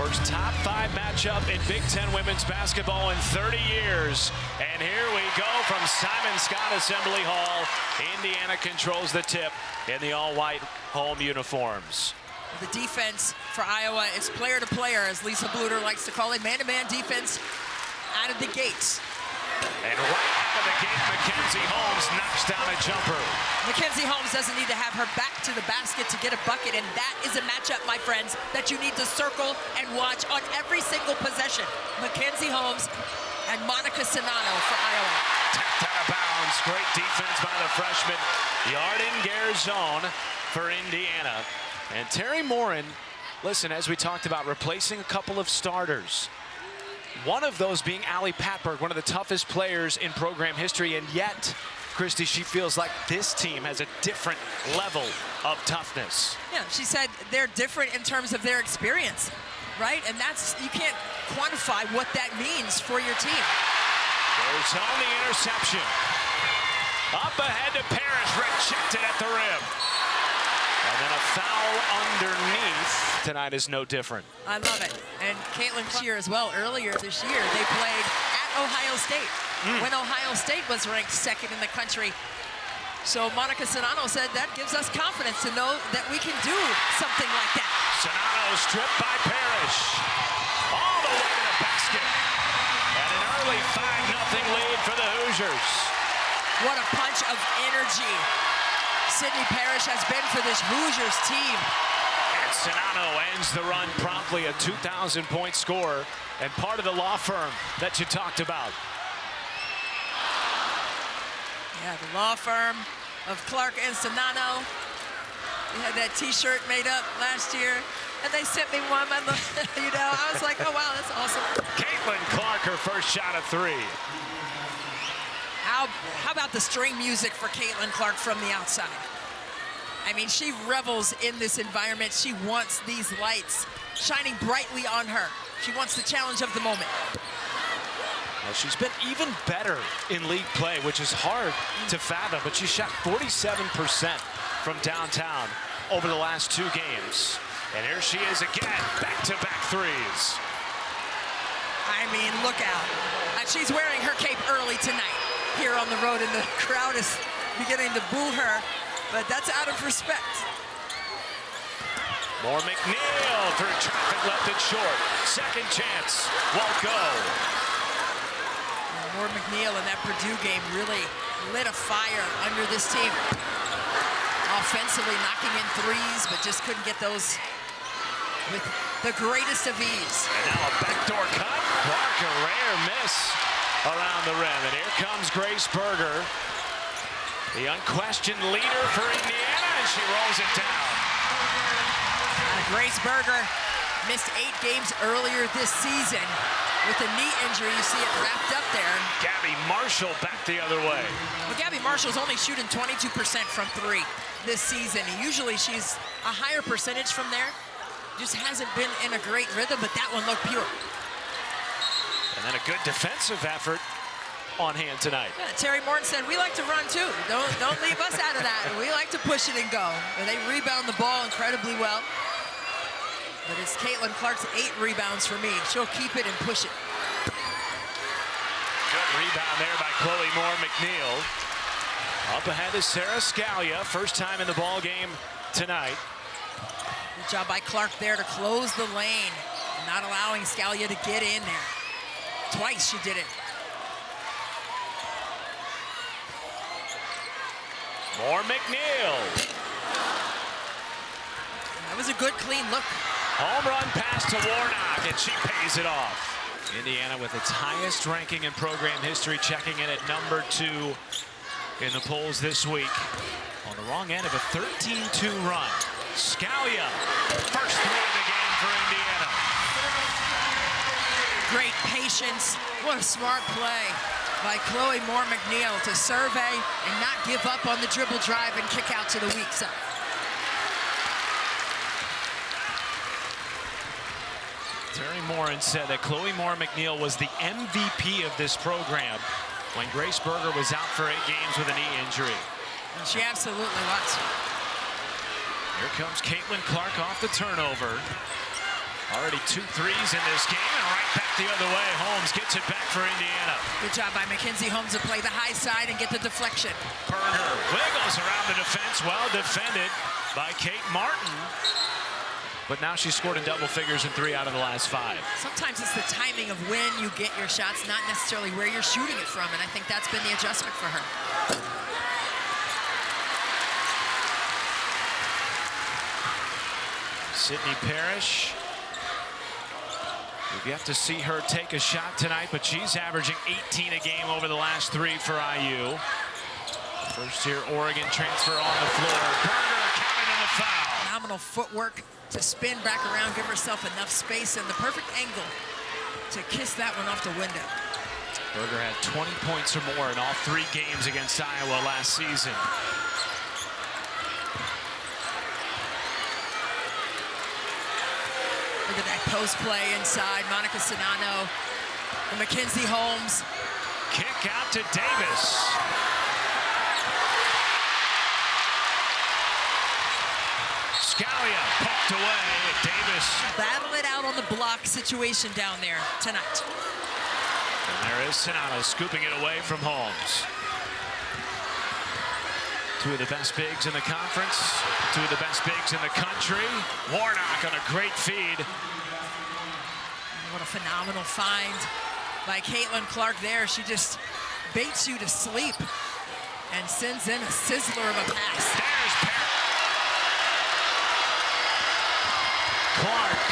First top 5 matchup in Big Ten women's basketball in 30 years. And here we go from Simon Scott Assembly Hall. Indiana controls the tip in the all-white home uniforms. The defense for Iowa is player to player, as Lisa Bluter likes to call it. Man-to-man defense out of the gates. And right out of the gate, Mackenzie Holmes knocks down a jumper. Mackenzie Holmes doesn't need to have her back to the basket to get a bucket, and that is a matchup, my friends, that you need to circle and watch on every single possession. Mackenzie Holmes and Monica Sinano for Iowa. Tapped out of bounds. Great defense by the freshman. Yarden Garzone for Indiana. And Terry Morin, listen, as we talked about, replacing a couple of starters. One of those being Ali Patberg, one of the toughest players in program history, and yet, Christy, she feels like this team has a different level of toughness. Yeah, she said they're different in terms of their experience, right? And that's, you can't quantify what that means for your team. Goes on the interception. Up ahead to Parrish, rejected at the rim. And then a foul underneath. Tonight is no different. I love it. And Caitlin Clark as well. Earlier this year, they played at Ohio State when Ohio State was ranked 2nd in the country. So Monica Sinano said that gives us confidence to know that we can do something like that. Sinano stripped by Parrish. All the way to the basket. And an early 5-0 lead for the Hoosiers. What a punch of energy Sydney Parrish has been for this Hoosiers team. And Sinano ends the run promptly, a 2,000-point score, and part of the law firm that you talked about. Yeah, the law firm of Clark and Sinano. They had that T-shirt made up last year, and they sent me one. You know, I was like, oh wow, that's awesome. Caitlin Clark, her first shot of 3. How about the string music for Caitlin Clark from the outside? I mean, she revels in this environment. She wants these lights shining brightly on her. She wants the challenge of the moment. Well, she's been even better in league play, which is hard to fathom, but she shot 47% from downtown over the last 2 games. And here she is again, back-to-back threes. I mean, look out. And she's wearing her cape early tonight here on the road, and the crowd is beginning to boo her, but that's out of respect. More McNeil through traffic, left it short. Second chance, won't go. More McNeil in that Purdue game really lit a fire under this team. Offensively knocking in threes, but just couldn't get those with the greatest of ease. And now a backdoor cut. Clark, a rare miss around the rim. And here comes Grace Berger, the unquestioned leader for Indiana, and she rolls it down. Grace Berger missed 8 games earlier this season with a knee injury. You see it wrapped up there. Gabby Marshall back the other way. Well, Gabby Marshall's only shooting 22% from 3 this season. Usually she's a higher percentage from there. Just hasn't been in a great rhythm, but that one looked pure. And then a good defensive effort on hand tonight. Yeah, Terry Morton said, we like to run too. Don't leave us out of that. We like to push it and go. And they rebound the ball incredibly well. But it's Caitlin Clark's 8 rebounds for me. She'll keep it and push it. Good rebound there by Chloe Moore McNeil. Up ahead is Sarah Scalia, first time in the ball game tonight. Good job by Clark there to close the lane, not allowing Scalia to get in there. Twice she did it. More McNeil. That was a good, clean look. Home run pass to Warnock, and she pays it off. Indiana with its highest ranking in program history, checking in at number 2 in the polls this week. On the wrong end of a 13-2 run. Scalia, first 3 of the game for Indiana. Great patience. What a smart play by Chloe Moore McNeil to survey and not give up on the dribble drive and kick out to the weak side. Terry Morin said that Chloe Moore McNeil was the MVP of this program when Grace Berger was out for 8 games with a knee injury. She absolutely was. Here comes Caitlin Clark off the turnover. Already 2 threes in this game, and right back the other way. Holmes gets it back for Indiana. Good job by Mackenzie Holmes to play the high side and get the deflection. Berger wiggles around the defense, well defended by Kate Martin. But now she's scored in double figures in 3 out of the last 5. Sometimes it's the timing of when you get your shots, not necessarily where you're shooting it from, and I think that's been the adjustment for her. Sydney Parrish. We've yet to see her take a shot tonight, but she's averaging 18 a game over the last 3 for IU. First-year Oregon transfer on the floor. Berger counted in the foul. Phenomenal footwork to spin back around, give herself enough space and the perfect angle to kiss that one off the window. Berger had 20 points or more in all 3 games against Iowa last season. Look at that post play inside. Monica Sinano and Mackenzie Holmes. Kick out to Davis. Scalia poked away. Davis. Battle it out on the block situation down there tonight. And there is Sinano scooping it away from Holmes. 2 of the best bigs in the conference, 2 of the best bigs in the country. Warnock on a great feed. What a phenomenal find by Caitlin Clark there. She just baits you to sleep and sends in a sizzler of a pass. There's Parrish. Clark.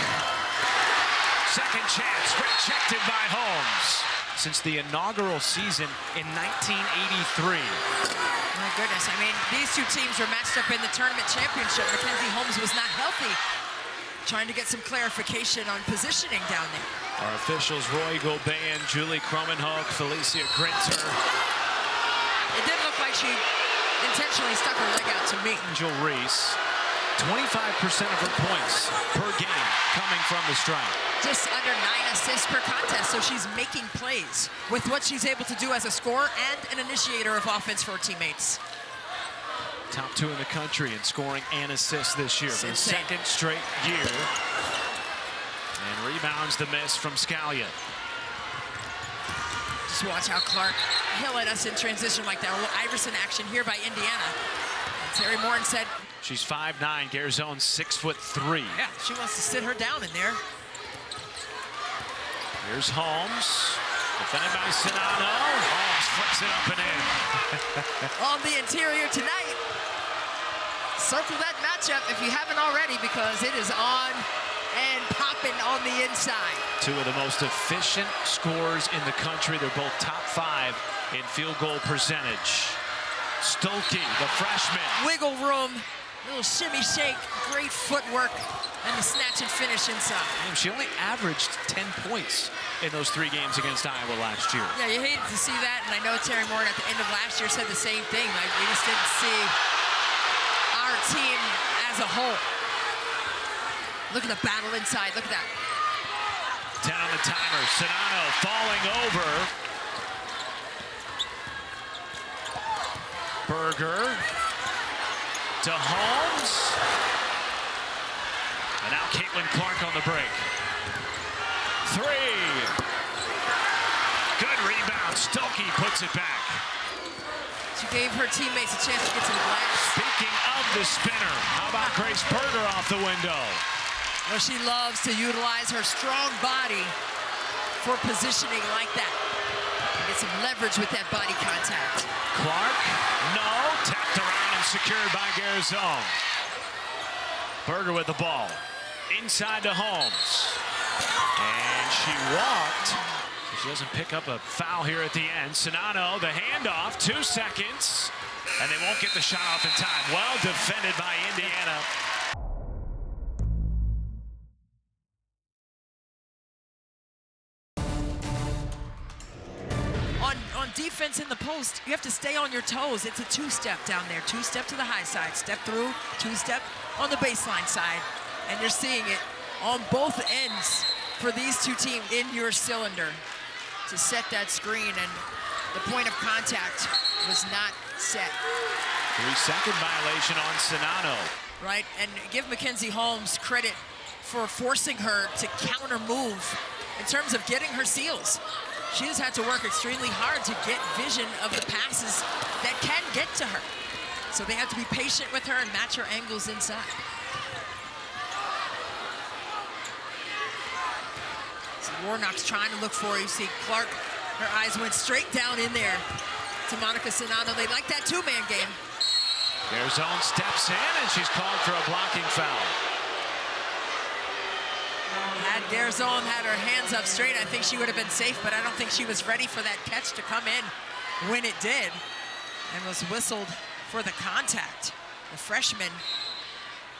Second chance, rejected by Holmes. Since the inaugural season in 1983. My goodness, I mean, these 2 teams were matched up in the tournament championship. Mackenzie Holmes was not healthy. Trying to get some clarification on positioning down there. Our officials, Roy Gobain, Julie Kromenhoek, Felicia Grinter. It did look like she intentionally stuck her leg out to me. Angel Reese, 25% of her points per game coming from the stripe. Just under 9 assists per contest, so she's making plays with what she's able to do as a scorer and an initiator of offense for her teammates. Top 2 in the country in scoring and assists this year for the 2nd straight year. And rebounds the miss from Scalia. Just watch how Clark hill at us in transition like that. A little Iverson action here by Indiana. And Terry Morin said she's 5'9", Garzone 6'3". Yeah, she wants to sit her down in there. Here's Holmes, defended by Sinano. Holmes flips it up and in. On the interior tonight. Circle that matchup if you haven't already, because it is on and popping on the inside. 2 of the most efficient scorers in the country. They're both top 5 in field goal percentage. Stolke, the freshman. Wiggle room, little shimmy shake, great footwork, and the snatch and finish inside. And she only averaged 10 points in those 3 games against Iowa last year. Yeah, you hated to see that, and I know Terry Morin at the end of last year said the same thing. Like, we just didn't see our team as a whole. Look at the battle inside, look at that. 10 on the timer, Sinano falling over. Berger to Holmes. And now Caitlin Clark on the break. 3. Good rebound. Stokey puts it back. She gave her teammates a chance to get to the glass. Speaking of the spinner, how about Grace Berger off the window? Well, she loves to utilize her strong body for positioning like that. Get some leverage with that body contact. Clark, no. Tapped around and secured by Garzone. Berger with the ball. Inside to Holmes. And she walked. So she doesn't pick up a foul here at the end. Sinano, the handoff, 2 seconds. And they won't get the shot off in time. Well defended by Indiana. On defense in the post, you have to stay on your toes. It's a 2-step down there. 2-step to the high side, step through, 2-step on the baseline side. And you're seeing it on both ends for these 2 teams in your cylinder to set that screen, and the point of contact was not set. 3-second violation on Sinano. Right, and give Mackenzie Holmes credit for forcing her to counter move in terms of getting her seals. She has had to work extremely hard to get vision of the passes that can get to her. So they have to be patient with her and match her angles inside. So Warnock's trying to look for her. You see Clark, her eyes went straight down in there to Monica Czinano. They like that two-man game. Garzon steps in, and she's called for a blocking foul. Had Garzon had her hands up straight, I think she would have been safe, but I don't think she was ready for that catch to come in when it did, and was whistled for the contact. The freshman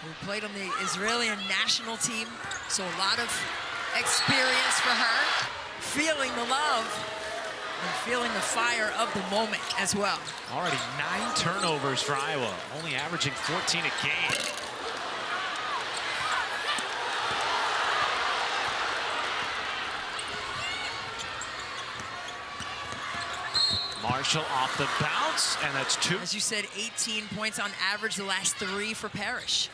who played on the Israeli national team, so a lot of experience for her, feeling the love and feeling the fire of the moment as well. Already 9 turnovers for Iowa, only averaging 14 a game. Marshall off the bounce, and that's 2. As you said, 18 points on average the last 3 for Parrish.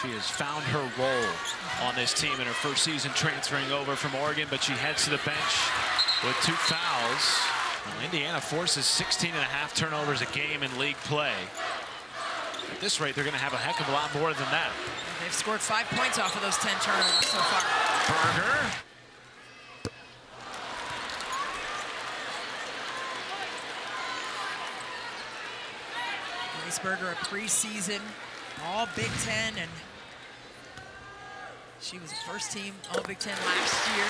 She has found her role on this team in her first season transferring over from Oregon, but she heads to the bench with 2 fouls. Well, Indiana forces 16.5 turnovers a game in league play. At this rate, they're going to have a heck of a lot more than that. They've scored 5 points off of those 10 turnovers so far. Berger. Berger, a preseason All Big Ten, and she was a first team All Big Ten last year.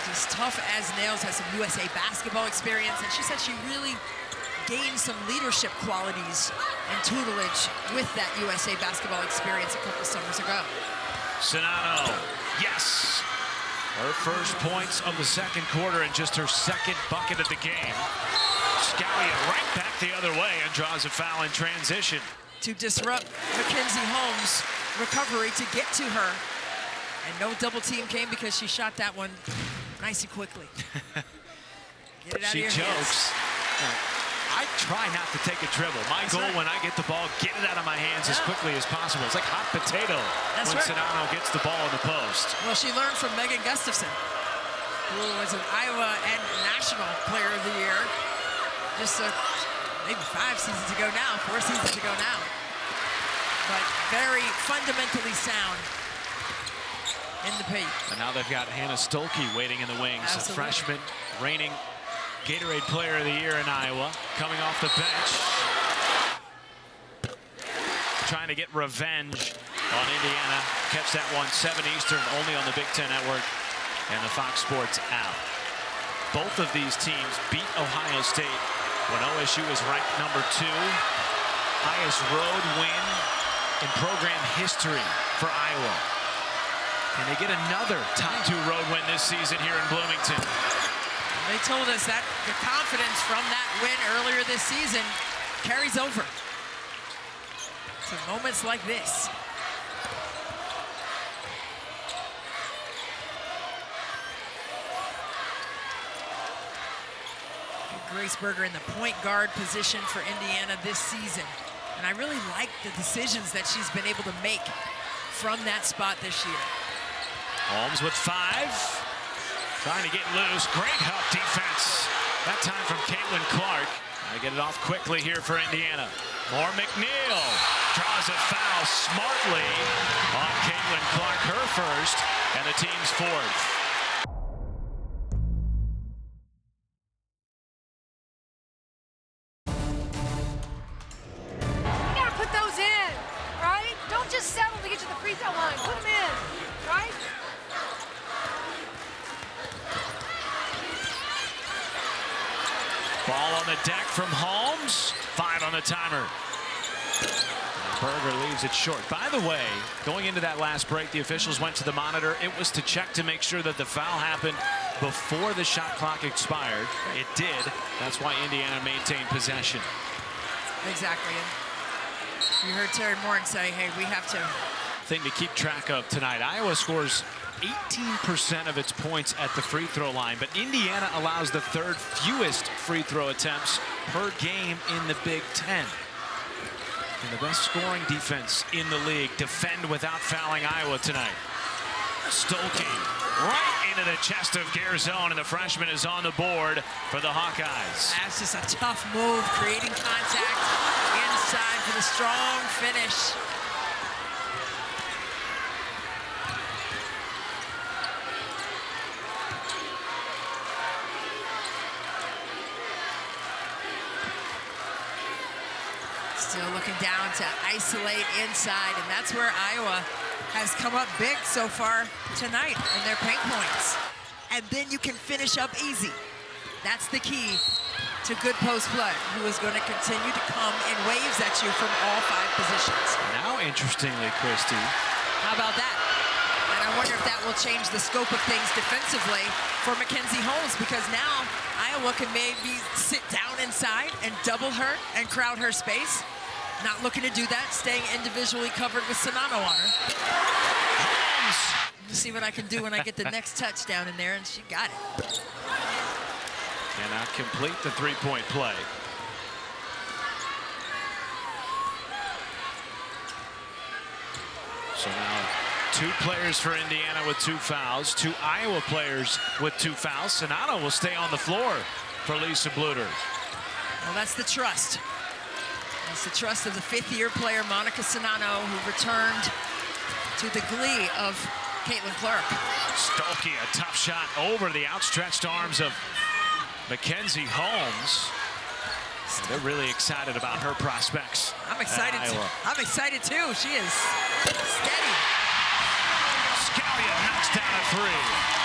Just tough as nails, has some USA basketball experience, and she said she really gained some leadership qualities and tutelage with that USA basketball experience a couple summers ago. Czinano, yes! Her first points of the second quarter and just her second bucket of the game. Scalia right back the other way and draws a foul in transition. To disrupt Mackenzie Holmes' recovery to get to her. And no double team came because she shot that one nice and quickly. Get it out of your jokes. hands. I try not to take a dribble. My goal when I get the ball, get it out of my hands as quickly as possible. It's like hot potato when Czinano gets the ball in the post. Well, she learned from Megan Gustafson, who was an Iowa and National Player of the Year just maybe 5 seasons ago now, 4 seasons ago now. But very fundamentally sound in the paint. And now they've got Hannah Stolke waiting in the wings. Absolutely. A freshman, reigning Gatorade Player of the Year in Iowa, coming off the bench. Trying to get revenge on Indiana. Catch that one, 7 Eastern, only on the Big Ten Network and the Fox Sports app. Both of these teams beat Ohio State when OSU was ranked number 2. Highest road win in program history for Iowa. And they get another top 2 road win this season here in Bloomington. They told us that the confidence from that win earlier this season carries over to moments like this. Grace Berger in the point guard position for Indiana this season. And I really like the decisions that she's been able to make from that spot this year. Holmes with 5. Trying to get loose. Great help defense. That time from Caitlin Clark. I get it off quickly here for Indiana. More McNeil. Draws a foul smartly on Caitlin Clark. Her first and the team's 4th. Just settle to get to the free throw line. Put them in, right? Ball on the deck from Holmes. 5 on the timer. Berger leaves it short. By the way, going into that last break, the officials went to the monitor. It was to check to make sure that the foul happened before the shot clock expired. It did. That's why Indiana maintained possession. Exactly. You heard Terry Morin say, hey, we have to. Thing to keep track of tonight. Iowa scores 18% of its points at the free throw line, but Indiana allows the 3rd fewest free throw attempts per game in the Big Ten. And the best scoring defense in the league. Defend without fouling Iowa tonight. Stolke right into the chest of Garzone, and the freshman is on the board for the Hawkeyes. That's just a tough move, creating contact inside for the strong finish. Still looking down to isolate inside, and that's where Iowa has come up big so far tonight in their paint points. And then you can finish up easy. That's the key to good post play, who is going to continue to come in waves at you from all 5 positions. Now, interestingly, Christy. How about that? And I wonder if that will change the scope of things defensively for Mackenzie Holmes, because now Iowa can maybe sit down inside and double her and crowd her space. Not looking to do that, staying individually covered with Sonano on her. Holmes. See what I can do when I get the next touchdown in there, and she got it. Cannot complete the 3-point play. So now 2 players for Indiana with 2 fouls, 2 Iowa players with 2 fouls. Sonano will stay on the floor for Lisa Bluter. Well, that's the trust. That's the trust of the 5th-year player, Monica Sonano, who returned to the glee of Caitlin Clark. Stolke, a tough shot over the outstretched arms of Mackenzie Holmes. They're really excited about her prospects. I'm excited too. I'm excited too. She is steady. Scalia knocks down a 3.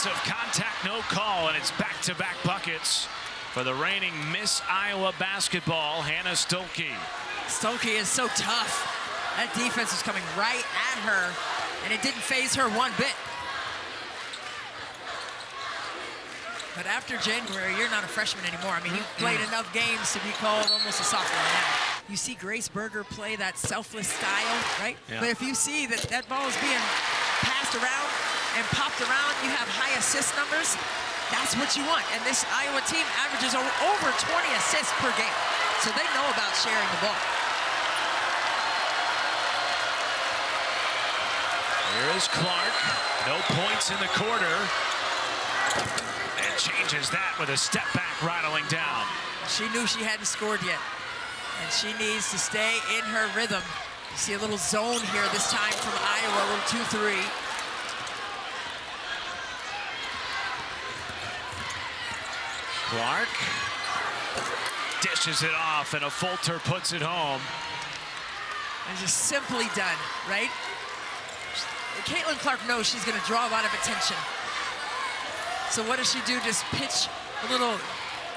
Of contact, no call, and it's back-to-back buckets for the reigning Miss Iowa basketball, Hannah Stolke. Stolke is so tough. That defense was coming right at her, and it didn't faze her one bit. But after January, you're not a freshman anymore. I mean, you've played enough games to be called almost a sophomore now. You see Grace Berger play that selfless style, right? Yeah. But if you see that that ball is being passed around and popped around, you have high assist numbers. That's what you want. And this Iowa team averages over 20 assists per game. So they know about sharing the ball. Here is Clark. No points in the quarter. And changes that with a step back rattling down. She knew she hadn't scored yet. And she needs to stay in her rhythm. You see a little zone here this time from Iowa, a little 2-3. Clark dishes it off, and a Fulter puts it home. And just simply done, right? Caitlin Clark knows she's going to draw a lot of attention. So what does she do? Just pitch a little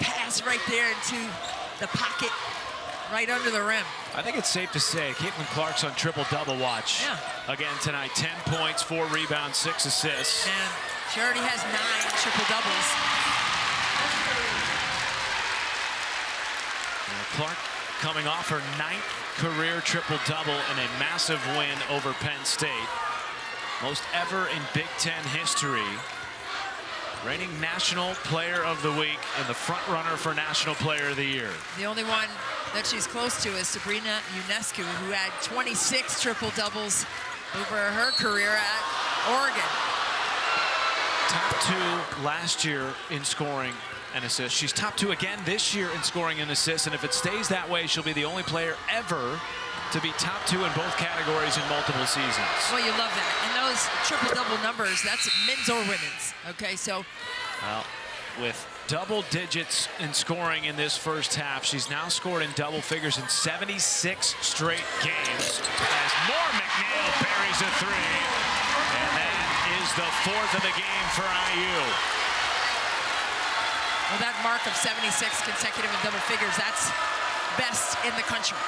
pass right there into the pocket, right under the rim. I think it's safe to say Caitlin Clark's on triple-double watch. Yeah. Again tonight, 10 points, 4 rebounds, 6 assists. And she already has 9 triple-doubles. Clark coming off her 9th career triple-double in a massive win over Penn State. Most ever in Big Ten history. Reigning National Player of the Week and the front runner for National Player of the Year. The only one that she's close to is Sabrina Ionescu, who had 26 triple-doubles over her career at Oregon. Top 2 last year in scoring and assists. She's top 2 again this year in scoring and assists, and if it stays that way, she'll be the only player ever to be top 2 in both categories in multiple seasons. Well, you love that. And those triple-double numbers, that's men's or women's. Okay, so. Well, with double digits in scoring in this first half, she's now scored in double figures in 76 straight games. As Moore McNeil buries a 3. And that is the 4th of the game for IU. Well, that mark of 76 consecutive in double figures, that's best in the country.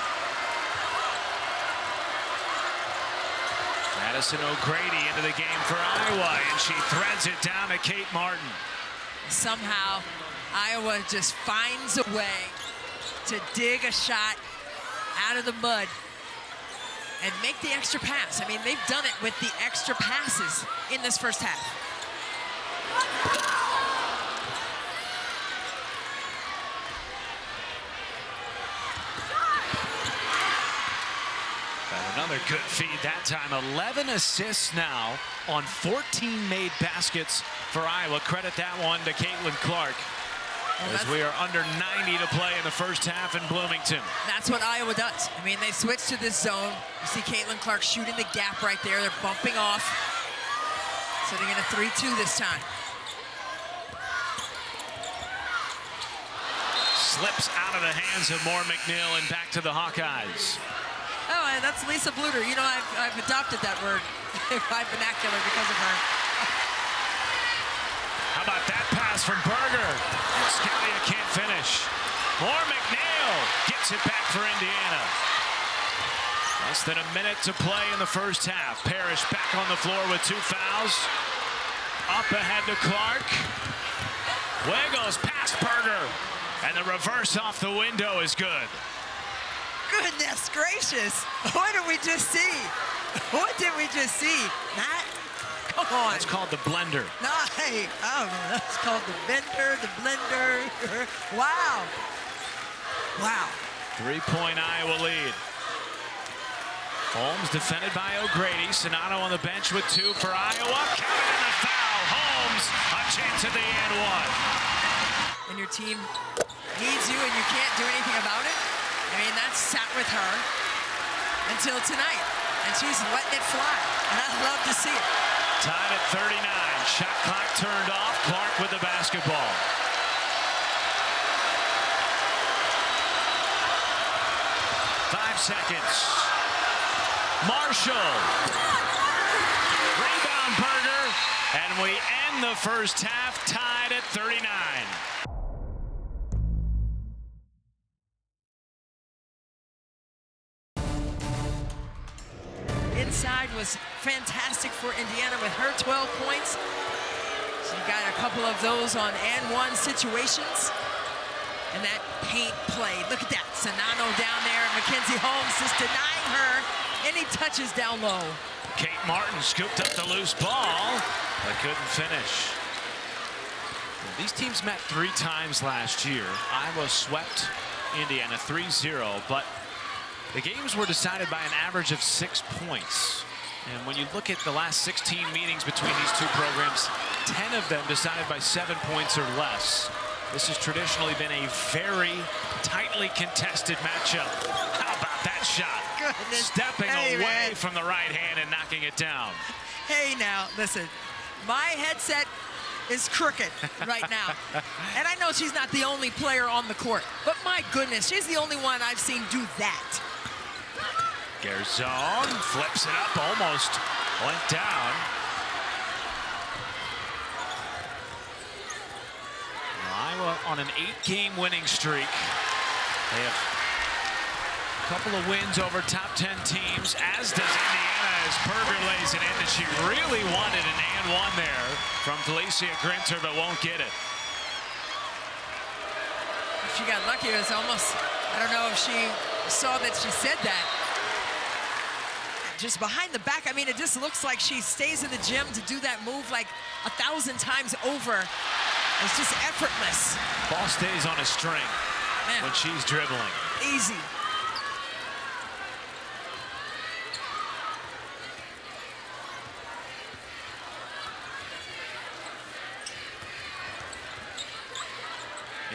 Madison O'Grady into the game for Iowa, and she threads it down to Kate Martin. Somehow, Iowa just finds a way to dig a shot out of the mud and make the extra pass. I mean, they've done it with the extra passes in this first half. Another good feed that time. 11 assists now on 14 made baskets for Iowa. Credit that one to Caitlin Clark. As we are under 90 to play in the first half in Bloomington. That's what Iowa does. I mean, they switch to this zone. You see Caitlin Clark shooting the gap right there. They're bumping off. Sitting in a 3-2 this time. Slips out of the hands of Moore McNeil and back to the Hawkeyes. Oh, and that's Lisa Bluter. You know, I've adopted that word in my vernacular because of her. How about that pass from Berger? Scalia can't finish. Moore McNeil gets it back for Indiana. Less than a minute to play in the first half. Parrish back on the floor with 2 fouls. Up ahead to Clark. Wiggles past Berger. And the reverse off the window is good. Goodness gracious. What did we just see? What did we just see? Matt, come on. That's called the blender. No, hey, I don't know. That's called the bender, the blender. Wow. Wow. 3-point Iowa lead. Holmes defended by O'Grady. Sonano on the bench with 2 for Iowa. Counted in the foul. Holmes, a chance at the and 1. And your team needs you and you can't do anything about it. I mean, that sat with her until tonight. And she's letting it fly. And I love to see it. Tied at 39. Shot clock turned off. Clark with the basketball. Five seconds. Marshall. Rebound Berger. And we end the first half tied at 39. Inside was fantastic for Indiana with her 12 points. She got a couple of those on and 1 situations. And that paint play, look at that. Sonano down there, Mackenzie Holmes just denying her any touches down low. Kate Martin scooped up the loose ball, but couldn't finish. These teams met 3 times last year. Iowa swept Indiana 3-0, but the games were decided by an average of 6 points. And when you look at the last 16 meetings between these two programs, 10 of them decided by 7 points or less. This has traditionally been a very tightly contested matchup. How about that shot? Goodness. Stepping hey, away man. from the right hand and knocking it down. Hey, now, listen. My headset is crooked right now. And I know she's not the only player on the court. But my goodness, she's the only one I've seen do that. Garzon flips it up, almost went down. Iowa on an 8-game winning streak. They have a couple of wins over top 10 teams, as does Indiana, as Berger lays it in. And she really wanted an and 1 there from Felicia Grinter, but won't get it. If she got lucky, it was almost, I don't know if she saw that she said that. Just behind the back, I mean, it just looks like she stays in the gym to do that move like 1,000 times over. It's just effortless. Ball stays on a string when she's dribbling. Easy.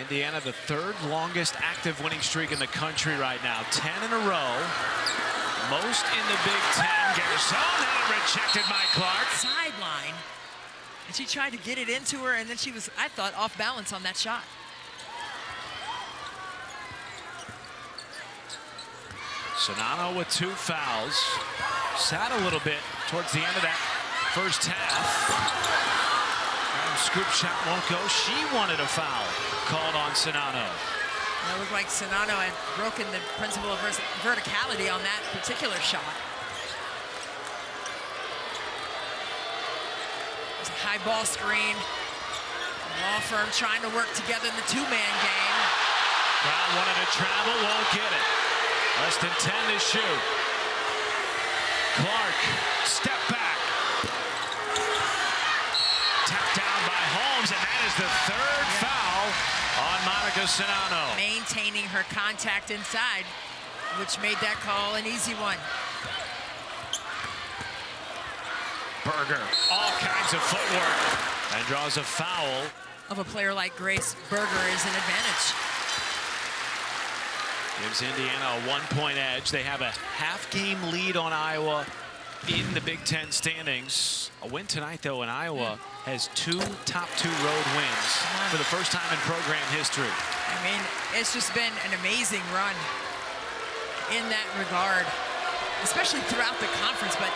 Indiana, the 3rd longest active winning streak in the country right now. 10 in a row. Most in the Big Ten. Garzon had it rejected by Clark. Sideline. And she tried to get it into her, and then she was, I thought, off balance on that shot. Sonano with 2 fouls. Sat a little bit towards the end of that first half. Scoop shot won't go. She wanted a foul called on Sonano. It looked like Sonano had broken the principle of verticality on that particular shot. It was a high ball screen. Law firm trying to work together in the two-man game. Crowd wanted to travel, won't get it. Less than 10 to shoot. Clark, step back. Tapped down by Holmes, and that is the third foul on Monica Sinano. Maintaining her contact inside, which made that call an easy one. Berger, all kinds of footwork, and draws a foul. Of a player like Grace Berger is an advantage. Gives Indiana a 1-point edge. They have a half-game lead on Iowa in the Big Ten standings. A win tonight, though, and Iowa has 2 top 2 road wins for the first time in program history. I mean, it's just been an amazing run in that regard, especially throughout the conference. But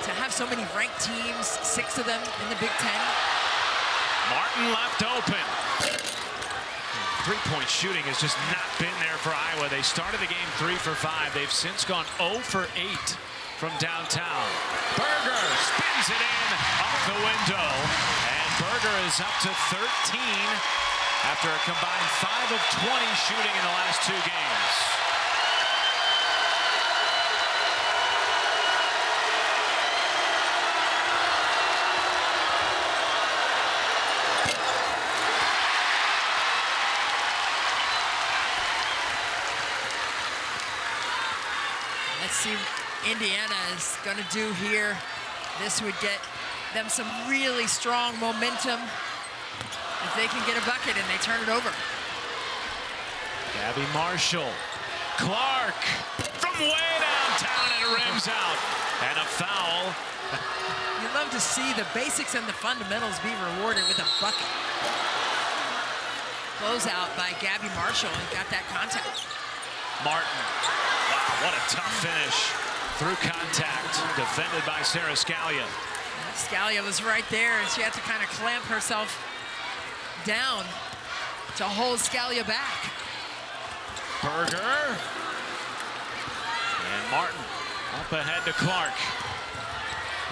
to have so many ranked teams, 6 of them in the Big Ten. Martin left open. 3-point shooting has just not been there for Iowa. They started the game 3 for 5. They've since gone 0 for 8 from downtown. Berger spins it in off the window, and Berger is up to 13 after a combined 5 of 20 shooting in the last 2 games. Let's see what Indiana is going to do here. This would get them some really strong momentum if they can get a bucket and they turn it over. Gabby Marshall. Clark from way downtown, and it rims out. And a foul. You love to see the basics and the fundamentals be rewarded with a bucket. Closeout by Gabby Marshall, and got that contact. Martin. Wow, what a tough finish. Through contact, defended by Sarah Scalia. Scalia was right there, and she had to kind of clamp herself down to hold Scalia back. Berger. And Martin up ahead to Clark.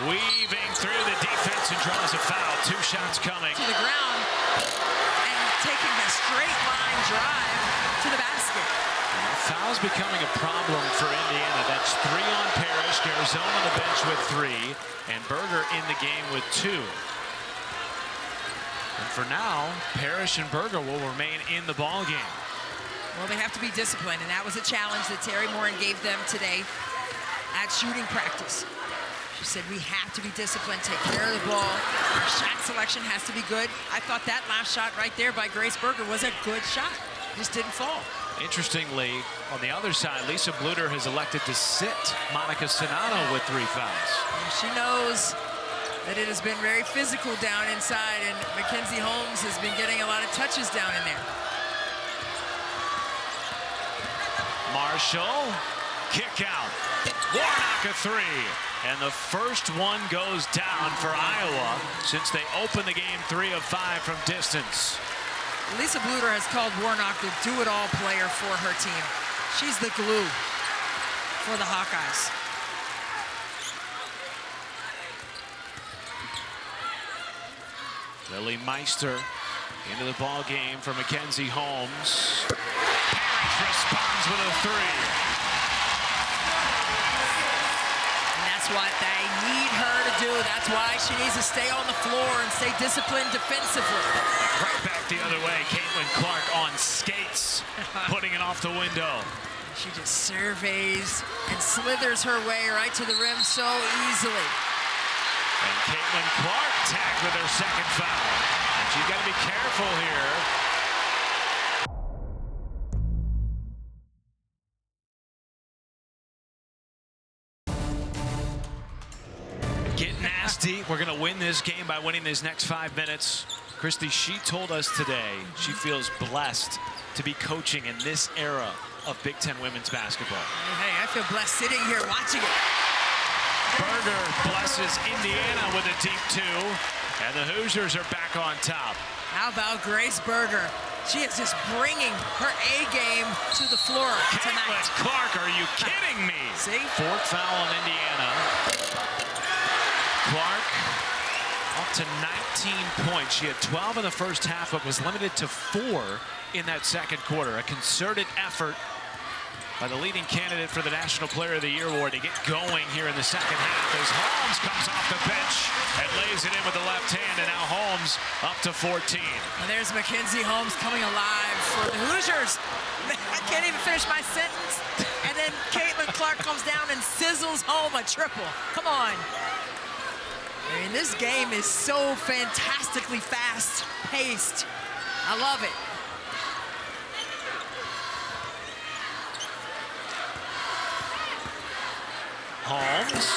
Weaving through the defense and draws a foul. 2 shots coming. To the ground and taking a straight line drive to the basket. Foul's becoming a problem for Indiana. That's 3 on Parrish, Garzone on the bench with 3, and Berger in the game with 2. And for now, Parrish and Berger will remain in the ball game. Well, they have to be disciplined, and that was a challenge that Terry Morin gave them today at shooting practice. She said, we have to be disciplined, take care of the ball. Our shot selection has to be good. I thought that last shot right there by Grace Berger was a good shot. Just didn't fall. Interestingly, on the other side, Lisa Bluter has elected to sit Monica Sinano with 3 fouls. And she knows that it has been very physical down inside, and Mackenzie Holmes has been getting a lot of touches down in there. Marshall, kick out. Warnock a 3. And the first one goes down for Iowa since they opened the game 3 of 5 from distance. Lisa Bluter has called Warnock the do-it-all player for her team. She's the glue for the Hawkeyes. Lily Meister into the ball game for Mackenzie Holmes. Parrish responds with a 3. And that's what they need her to do. That's why she needs to stay on the floor and stay disciplined defensively. Right back the other way. Caitlin Clark on skates, putting it off the window. She just surveys and slithers her way right to the rim so easily. And Caitlin Clark tagged with her second foul. And she's got to be careful here. Get nasty. We're going to win this game by winning these next 5 minutes. Christy, she told us today she feels blessed to be coaching in this era of Big Ten women's basketball. Hey, I feel blessed sitting here watching it. Berger blesses Indiana with a deep 2, and the Hoosiers are back on top. How about Grace Berger? She is just bringing her A game to the floor tonight. Caitlin Clark, are you kidding me? See? 4th foul on Indiana. Clark up to 19 points. She had 12 in the first half, but was limited to 4 in that second quarter. A concerted effort by the leading candidate for the National Player of the Year award to get going here in the second half as Holmes comes off the bench and lays it in with the left hand, and now Holmes up to 14. And there's Mackenzie Holmes coming alive for the Hoosiers. I can't even finish my sentence. And then Caitlin Clark comes down and sizzles home a triple. Come on. I mean, this game is so fantastically fast-paced. I love it. Holmes,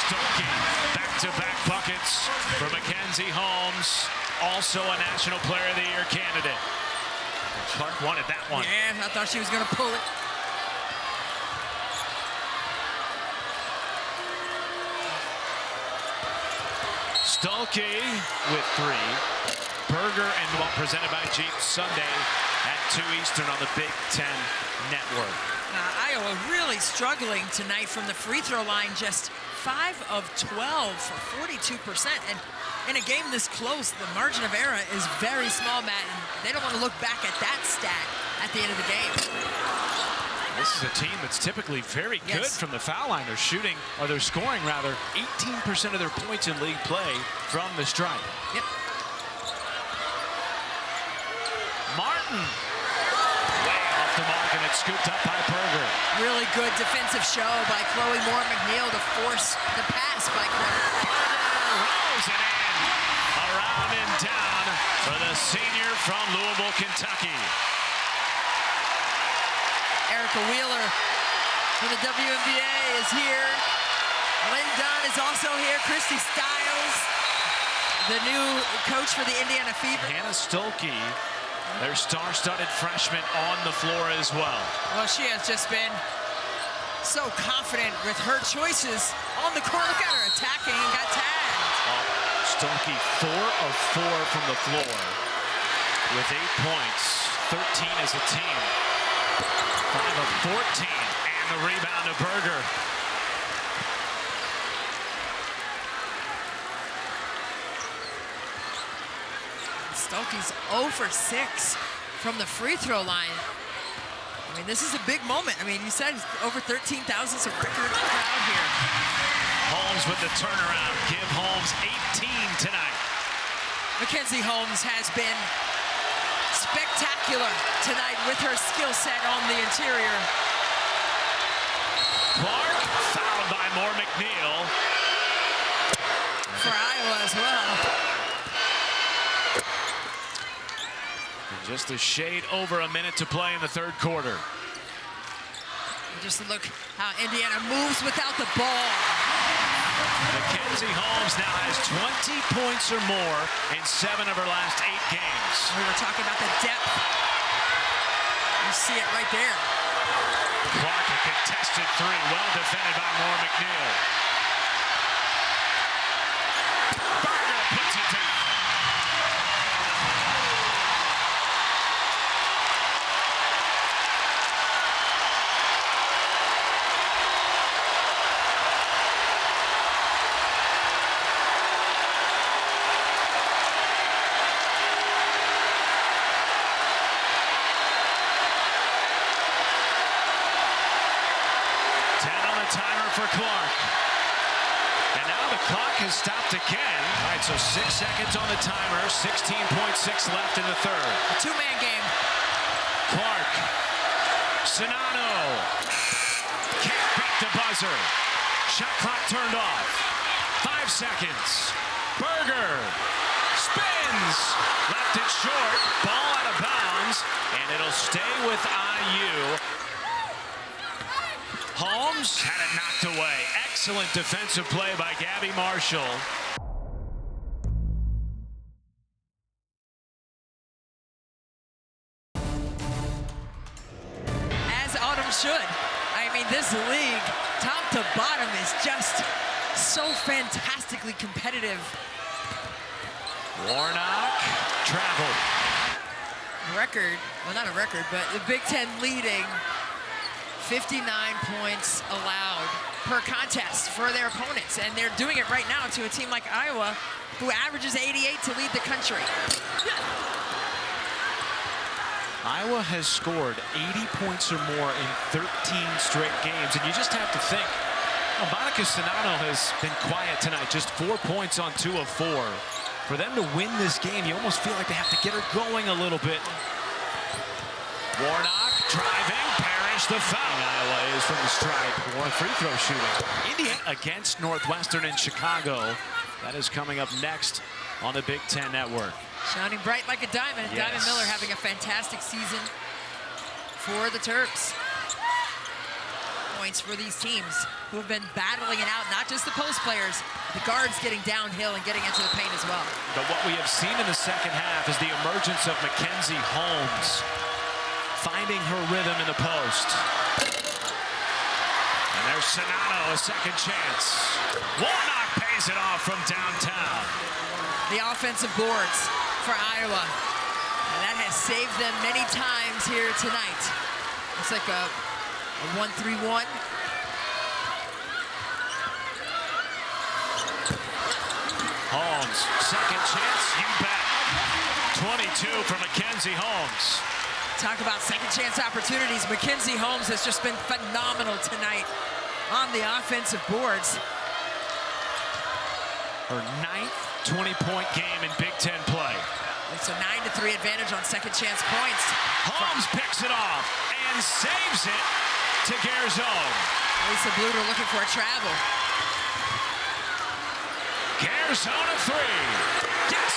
Stokey, back-to-back buckets for Mackenzie Holmes, also a National Player of the Year candidate. Clark wanted that one. Yeah, I thought she was going to pull it. Stokey with 3. Berger and one presented by Jeep Sunday at 2 Eastern on the Big Ten Network. Iowa really struggling tonight from the free throw line, just 5 of 12 for 42%. And in a game this close, the margin of error is very small, Matt, and they don't want to look back at that stat at the end of the game. This is a team that's typically very good from the foul line. They're shooting, or they're scoring rather, 18% of their points in league play from the stripe. Yep. Martin. The mark, and it's scooped up by Berger. Really good defensive show by Chloe Moore McNeil to force the pass by Berger. Rolls it in. Around and down for the senior from Louisville, Kentucky. Erica Wheeler for the WNBA is here. Lynn Dunn is also here. Christy Stiles, the new coach for the Indiana Fever. Hannah Stokey, their star-studded freshman, on the floor as well. Well, she has just been so confident with her choices on the court. Look at her attacking and got tagged. Stokey 4 of 4 from the floor with 8 points, 13 as a team. 5 of 14, and the rebound to Berger. Stokey's 0 for 6 from the free throw line. I mean, this is a big moment. I mean, you said over 13,000, so record crowd here. Holmes with the turnaround. Give Holmes 18 tonight. Mackenzie Holmes has been spectacular tonight with her skill set on the interior. Clark fouled by Moore McNeil. For Iowa as well. And just a shade over a minute to play in the third quarter. Just look how Indiana moves without the ball. Mackenzie Holmes now has 20 points or more in 7 of her last 8 games. We were talking about the depth. You see it right there. Clark, a contested 3, well defended by Moore McNeil. Berger puts it down. For Clark. And now the clock has stopped again. All right, so 6 seconds on the timer, 16.6 left in the third. A two-man game. Clark. Sinano. Can't beat the buzzer. Shot clock turned off. 5 seconds. Berger. Spins. Left it short. Ball out of bounds. And it'll stay with IU. Holmes had it knocked away. Excellent defensive play by Gabby Marshall. As Autumn should. I mean, this league, top to bottom, is just so fantastically competitive. Warnock traveled. Record, well, not a record, but the Big Ten leading 59 points allowed. per contest for their opponents, and they're doing it right now to a team like Iowa, who averages 88 to lead the country. Iowa has scored 80 points or more in 13 straight games, and you just have to think, well, Monica Sonano has been quiet tonight, just 4 points on 2 of 4. For them to win this game, you almost feel like they have to get her going a little bit. Warnock driving, Parrish the foul. Iowa is from the stripe, more free throw shooting. Indiana against Northwestern in Chicago. That is coming up next on the Big Ten Network. Shining bright like a diamond. Yes. Diamond Miller having a fantastic season for the Terps. Points for these teams who have been battling it out, not just the post players, the guards getting downhill and getting into the paint as well. But what we have seen in the second half is the emergence of Mackenzie Holmes, finding her rhythm in the post. And there's Sonano, a second chance. Warnock pays it off from downtown. The offensive boards for Iowa. And that has saved them many times here tonight. Looks like a 1-3-1. Holmes, second chance, you bet. 22 for Mackenzie Holmes. Talk about second chance opportunities. Mackenzie Holmes has just been phenomenal tonight on the offensive boards. Her 9th 20-point game in Big Ten play. It's a 9-3 advantage on second chance points. Holmes picks it off and saves it to Garzone. Lisa Bluter looking for a travel. Garzone a three. Yes!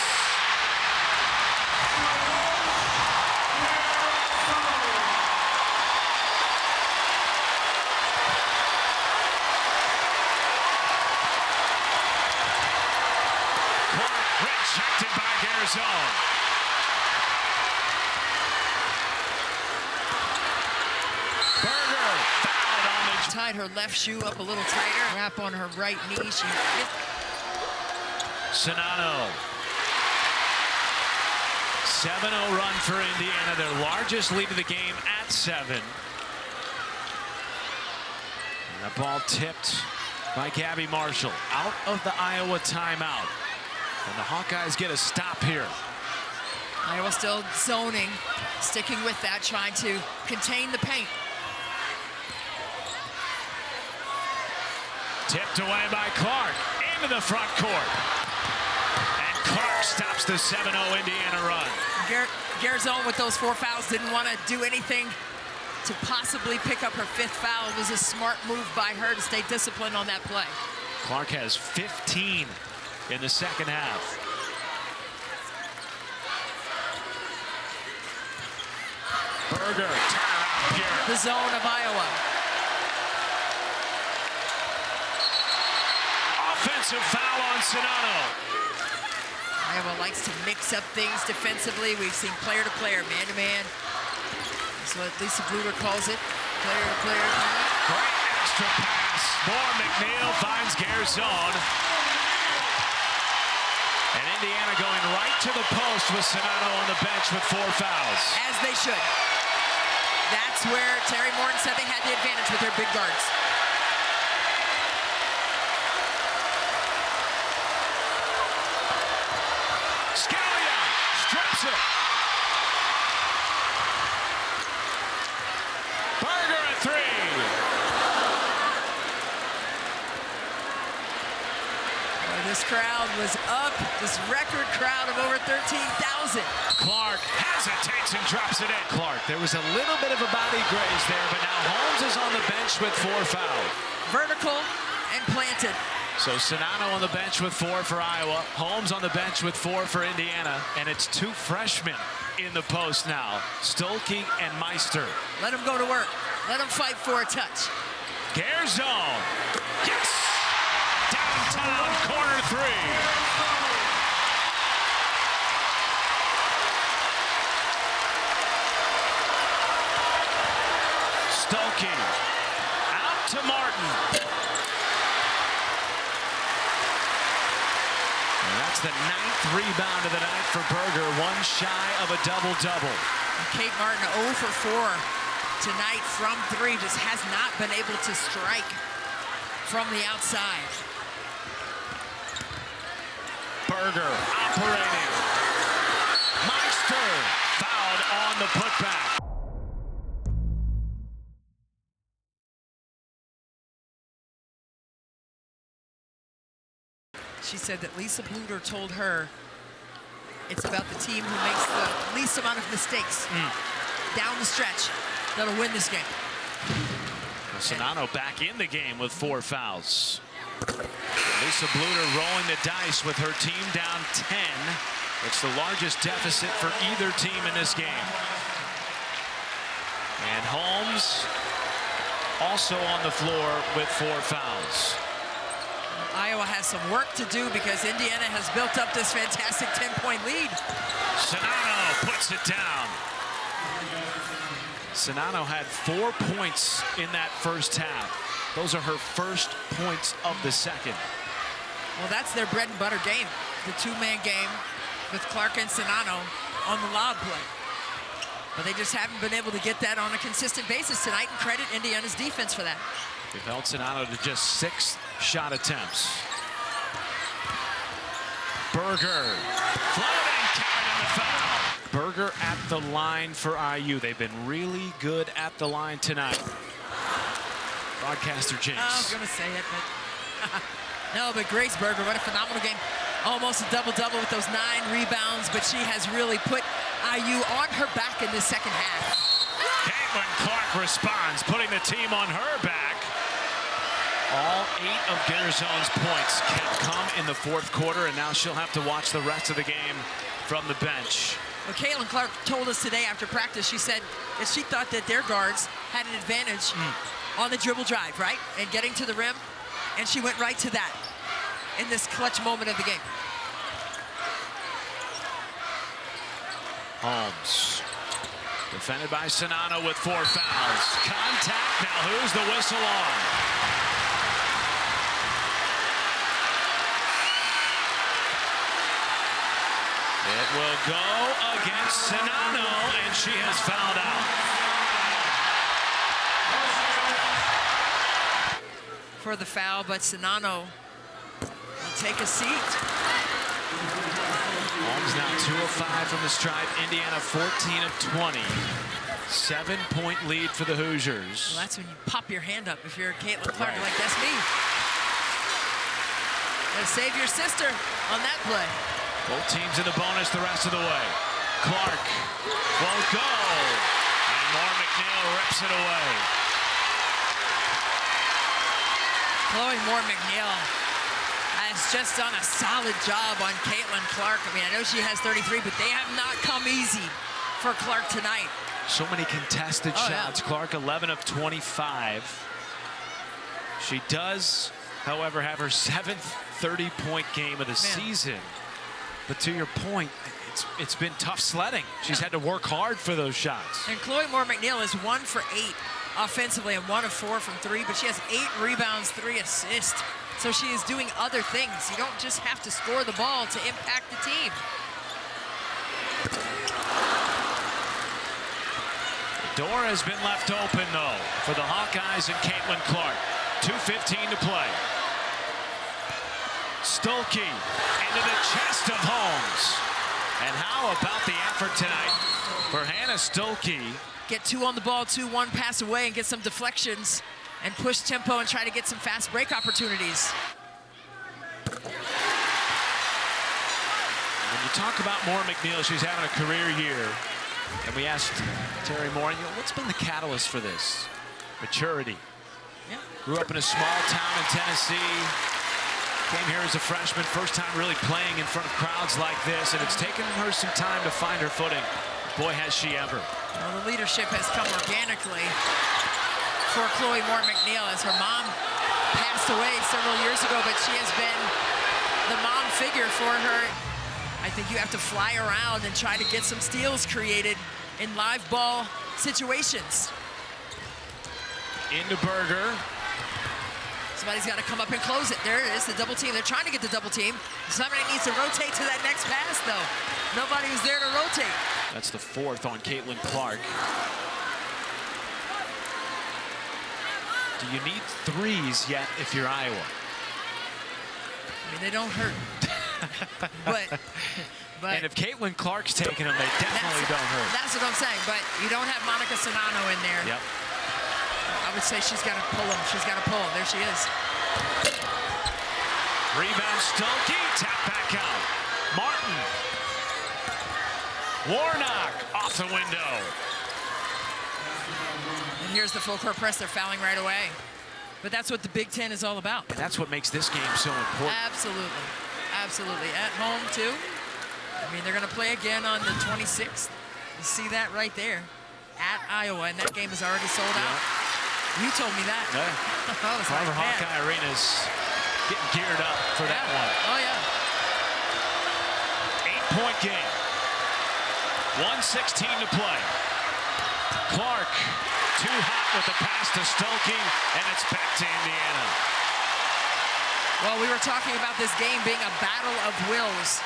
Rejected by Garzone. Berger fouled on the... Tied her left shoe up a little tighter. Wrap on her right knee. She Sonano. 7-0 run for Indiana, their largest lead of the game at 7. And the ball tipped by Gabby Marshall out of the Iowa timeout. And the Hawkeyes get a stop here. Iowa still zoning, sticking with that, trying to contain the paint. Tipped away by Clark into the front court. And Clark stops the 7-0 Indiana run. Garzone with those 4 fouls didn't want to do anything to possibly pick up her 5th foul. It was a smart move by her to stay disciplined on that play. Clark has 15 in the second half. Berger, turnaround here. The zone of Iowa. Offensive foul on Sonano. Iowa likes to mix up things defensively. We've seen player to player, man to man. That's what Lisa Bluter calls it. Player to player. Great extra pass. More McNeil finds Garzone. And Indiana going right to the post with Sonano on the bench with 4 fouls. As they should. That's where Terry Morton said they had the advantage with their big guards. Scalia strips it. Berger at 3. This crowd was up. This record crowd of over 13,000. Clark hesitates and drops it in. Clark, there was a little bit of a body graze there, but now Holmes is on the bench with 4 fouls. Vertical and planted. So Sonano on the bench with 4 for Iowa. Holmes on the bench with 4 for Indiana. And it's 2 freshmen in the post now. Stolke and Meister. Let them go to work. Let them fight for a touch. Garzone. Yes! Downtown corner 3. Stolke out to Martin. And that's the 9th rebound of the night for Berger, 1 shy of a double-double. Kate Martin 0 for 4 tonight from 3, just has not been able to strike. from the outside. Berger operating. Meister fouled on the putback. She said that Lisa Bluter told her it's about the team who makes the least amount of mistakes down the stretch that'll win this game. Well, Czinano back in the game with 4 fouls. Lisa Bluter rolling the dice with her team down 10. It's the largest deficit for either team in this game. And Holmes also on the floor with 4 fouls. Iowa has some work to do because Indiana has built up this fantastic 10-point lead. Czinano puts it down. Czinano had 4 points in that first half. Those are her first points of the second. Well, that's their bread and butter game, the 2-man game with Clark and Czinano on the lob play. But they just haven't been able to get that on a consistent basis tonight, and credit Indiana's defense for that. They've held Czinano to just 6 shot attempts. Berger, floating, counted in the foul. Berger at the line for IU. They've been really good at the line tonight. Broadcaster Jinx. I was gonna say it, but no, but Grace Berger, what a phenomenal game. Almost a double-double with those 9 rebounds, but she has really put IU on her back in this second half. Caitlin Clark responds, putting the team on her back. All 8 of Gerzone's points can come in the fourth quarter, and now she'll have to watch the rest of the game from the bench. Well, Caitlin Clark told us today after practice, she said that she thought that their guards had an advantage on the dribble drive, right? And getting to the rim, and she went right to that in this clutch moment of the game. Holmes, defended by Czinano with 4 fouls. Contact, now who's the whistle on? It will go against Czinano, and she has fouled out. For the foul, but Czinano will take a seat. Holmes now 2 of 5 from the stripe. Indiana 14 of 20. 7-point lead for the Hoosiers. Well, that's when you pop your hand up if you're Caitlin Clark. Right. Like, that's me. Gotta save your sister on that play. Both teams in the bonus the rest of the way. Clark won't go. And Moore McNeil rips it away. Chloe Moore McNeil has just done a solid job on Caitlin Clark. I mean, I know she has 33, but they have not come easy for Clark tonight. So many contested shots. Yeah. Clark 11 of 25. She does, however, have her 7th 30-point game of the season. But to your point, it's been tough sledding. She's had to work hard for those shots. And Chloe Moore McNeil is 1 for 8 offensively and 1 of 4 from 3, but she has 8 rebounds, 3 assists. So she is doing other things. You don't just have to score the ball to impact the team. The door has been left open, though, for the Hawkeyes and Caitlin Clark. 2:15 to play. Stolke into the chest of Holmes. And how about the effort tonight for Hannah Stolke? Get 2 on the ball, 2 1 pass away, and get some deflections and push tempo and try to get some fast break opportunities. When you talk about Moore McNeil, she's having a career year. And we asked Terry Moore, what's been the catalyst for this? Maturity. Yeah. Grew up in a small town in Tennessee. Came here as a freshman, first time really playing in front of crowds like this, and it's taken her some time to find her footing. Boy, has she ever. Well, the leadership has come organically for Chloe Moore McNeil as her mom passed away several years ago, but she has been the mom figure for her. I think you have to fly around and try to get some steals created in live ball situations. Into Berger. Somebody's got to come up and close it. There it is, the double team. They're trying to get the double team. Somebody needs to rotate to that next pass, though. Nobody was there to rotate. That's the 4th on Caitlin Clark. Do you need threes yet if you're Iowa? I mean, they don't hurt. but and if Caitlin Clark's taking them, they definitely don't hurt. That's what I'm saying. But you don't have Monica Sonano in there. Yep. I would say she's got to pull them. She's got to pull them. There she is. Rebound Stolke, tap back out. Martin. Warnock off the window. And here's the full court press. They're fouling right away. But that's what the Big Ten is all about. And that's what makes this game so important. Absolutely. Absolutely. At home, too. I mean, they're going to play again on the 26th. You see that right there. At Iowa, and that game is already sold out. You told me that. Yeah. I was like, Hawkeye Arena's getting geared up for that one. Oh, yeah. 8-point game. 1:16 to play. Clark, too hot with the pass to Stolke, and it's back to Indiana. Well, we were talking about this game being a battle of wills.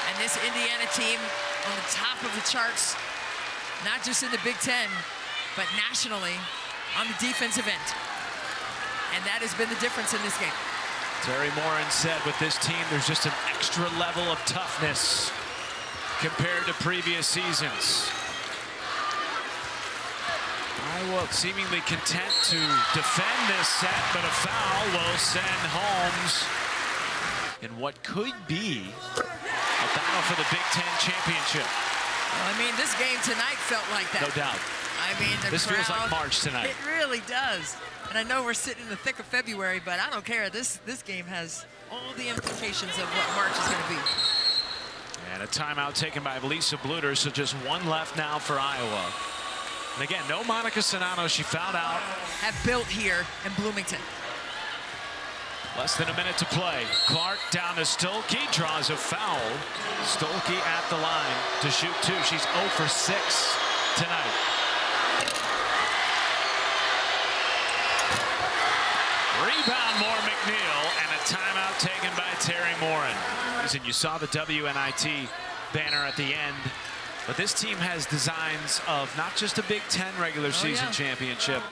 And this Indiana team on the top of the charts, not just in the Big Ten, but nationally on the defensive end. And that has been the difference in this game. Terry Morin said with this team, there's just an extra level of toughness compared to previous seasons. Iowa seemingly content to defend this set, but a foul will send Holmes in what could be a battle for the Big Ten championship. Well, I mean, this game tonight felt like that. No doubt. I mean, this crowd, feels like March tonight. It really does. And I know we're sitting in the thick of February, but I don't care. This game has all the implications of what March is going to be. And a timeout taken by Lisa Bluter, so just one left now for Iowa. And again, no Monica Sonano. She fouled out. Have built here in Bloomington. Less than a minute to play. Clark down to Stolke, draws a foul. Stolke at the line to shoot two. She's 0 for 6 tonight. Rebound, Moore McNeil, and a timeout taken by Terry Morin. And you saw the WNIT banner at the end. But this team has designs of not just a Big Ten regular season championship.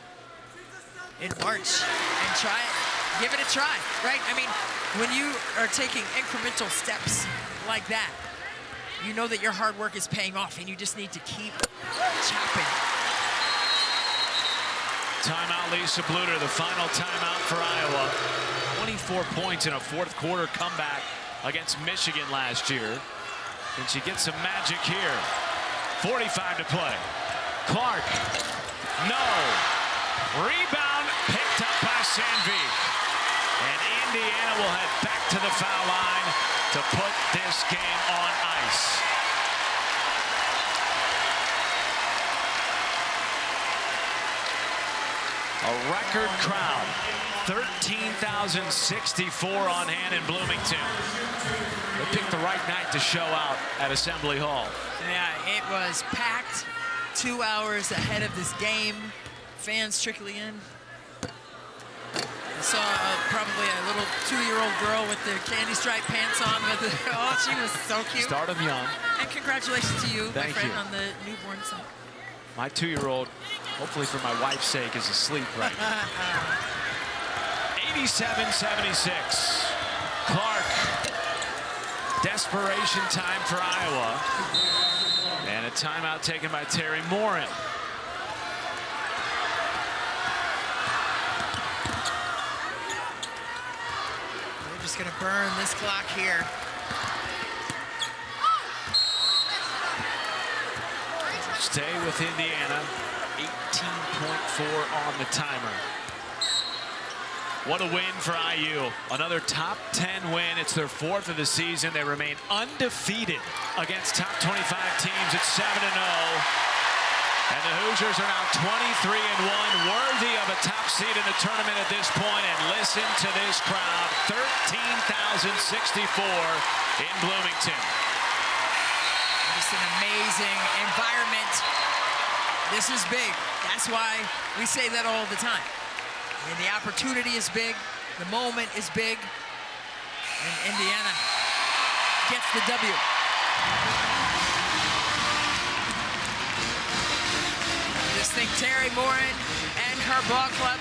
In March, and try it. Give it a try, right? I mean, when you are taking incremental steps like that, you know that your hard work is paying off, and you just need to keep chopping. Timeout, Lisa Bluter, the final timeout for Iowa. 24 points in a fourth quarter comeback against Michigan last year. And she gets some magic here. 45 to play. Clark, no. Rebound picked up by Sandvik. And Indiana will head back to the foul line to put this game on ice. A record crowd, 13,064 on hand in Bloomington. They picked the right night to show out at Assembly Hall. Yeah, it was packed 2 hours ahead of this game. Fans trickling in. I saw probably a little 2-year-old girl with the candy striped pants on. Oh, she was so cute. Start them young. And congratulations to you, my friend, you. on the newborn son. My 2-year-old, hopefully for my wife's sake, is asleep right now. 87-76. Clark. Desperation time for Iowa. And a timeout taken by Terry Morin. They're just going to burn this clock here. Stay with Indiana. 18.4 on the timer. What a win for IU. Another top 10 win. It's their 4th of the season. They remain undefeated against top 25 teams at 7-0. And the Hoosiers are now 23-1, worthy of a top seed in the tournament at this point. And listen to this crowd, 13,064 in Bloomington. Just an amazing environment. This is big. That's why we say that all the time. And the opportunity is big. The moment is big. And Indiana gets the W. I just think Terry Morin and her ball club